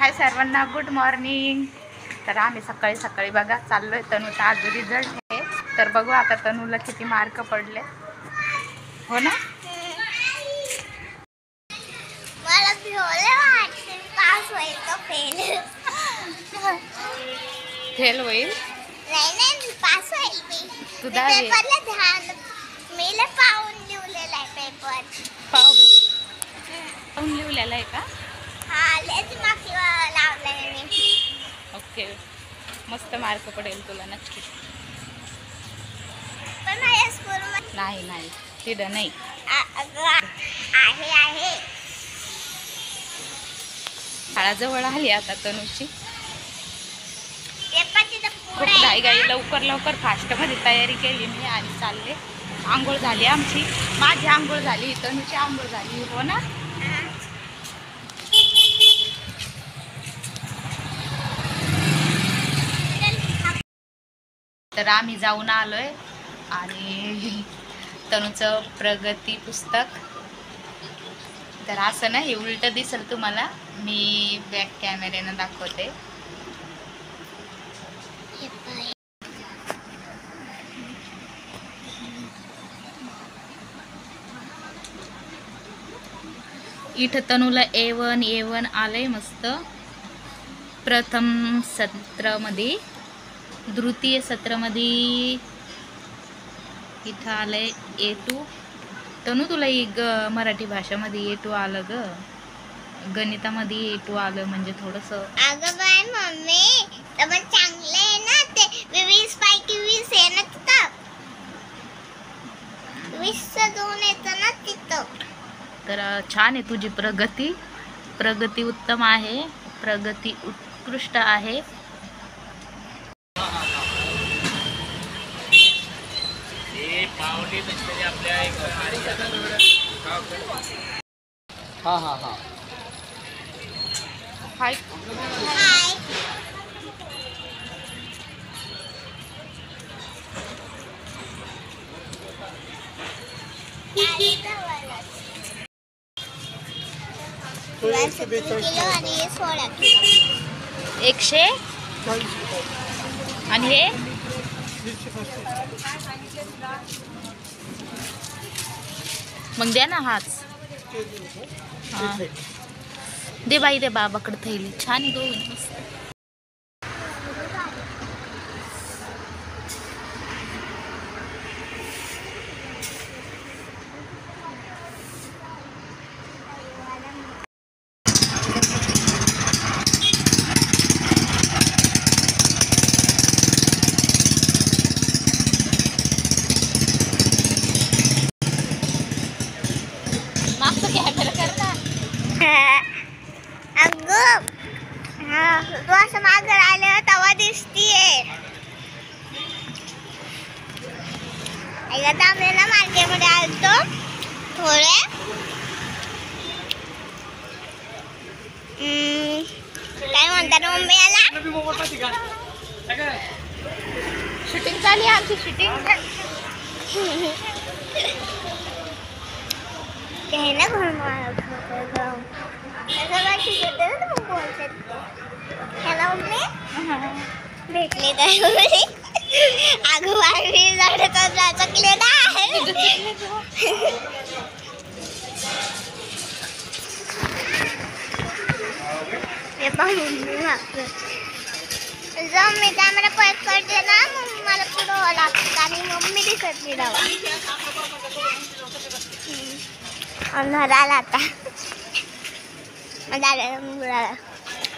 हाय सर्वांना, good morning. तर आम्ही सकाळी सकाळी बघा चाललोय. तनूचा आज रिझल्ट आहे, तर बघू आता तनूला किती मार्क पडले. हो ना, मला वाटते पास होईल का फेल. फेल होईल. नाही पास होईल मी. तू दहावी पेपरला ध्यान मीला पाहून लिहिलेला आहे पेपर. पाहून लिहिलेला आहे का? हा, लेच मार्क्स लावलाय मी. ओके, मस्त मार्क पडेल तुला नक्की. पण माझ्या स्कूलमध्ये नाही तिथं नाही आहे. शाळा जवळ आली आता तनूची. पेपरची तर खूप पुढे आहे. घाई लवकर फास्टमध्ये तयारी केली मी आणि चालले. आंघोळ झाली आमची, माझी आंघोळ झाली, तनूची आंघोळ झाली. हो ना, तर आम्ही जाऊन आलोय आणि तनूचं प्रगती पुस्तक. तर असं ना, हे उलट दिसेल तुम्हाला, मी बॅक कॅमेऱ्यानं दाखवते. इथं तनूला A1 आलंय मस्त. प्रथम सत्रामध्ये, द्वितीय सत्रामध्ये इथं आलंय A2. तनू तुला मराठी भाषेमध्ये A2 आलं ग, गणितामध्ये A2 आलं, म्हणजे थोडंसं. अगं बाय मम्मी, तर मग चांगलं आहे ना ते. 20 पैकी 20 आहे ना तिथं. 20चं 2 येतं ना तिथं. तर छान आहे तुझी प्रगती उत्तम आहे, प्रगती उत्कृष्ट आहे. हा हाय. हाय. किलो आणि हे 16 किलो. 100 आणि हे मग द्या ना हाच. हा. दे बाई, दे बाबाकडे थैली. छान आहे दोघं मस्त. मागचं कॅमेरा कर ना. अगं तू असं मागं राहिलं तेव्हा दिसतीये. एकदा आम्ही ना मार्केटमध्ये आलतो थोडे. काय म्हणतात मम्मी याला? शूटिंग चालली आमची, शूटिंग. ते आहे ना घरून भेटले तर अगं बाई लढत चकले ना. हे पाहून जाऊ मी कॅमेरा पॉईंट करते ना, मग मला पुढं लागतं आणि मम्मी दिसत नाही डावा. अंधार आला आता.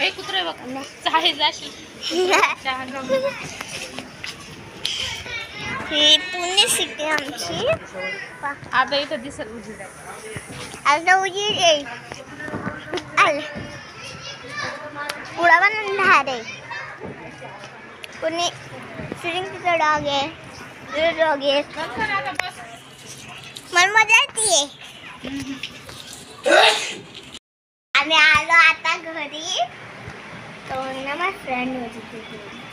ए कुत्रे बघ, चाळे जाशील. ही पुणे सिटी आमची. आता इथं दिसत उजेड. आता उजीड येईल. पुढं पण अंधार आहे. पुणे सिटीचं डॉग आहे, डॉग आहे. मला मजा येते. आम्ही आलो आता घरी. तो ना माझा फ्रेंड होती तिथे.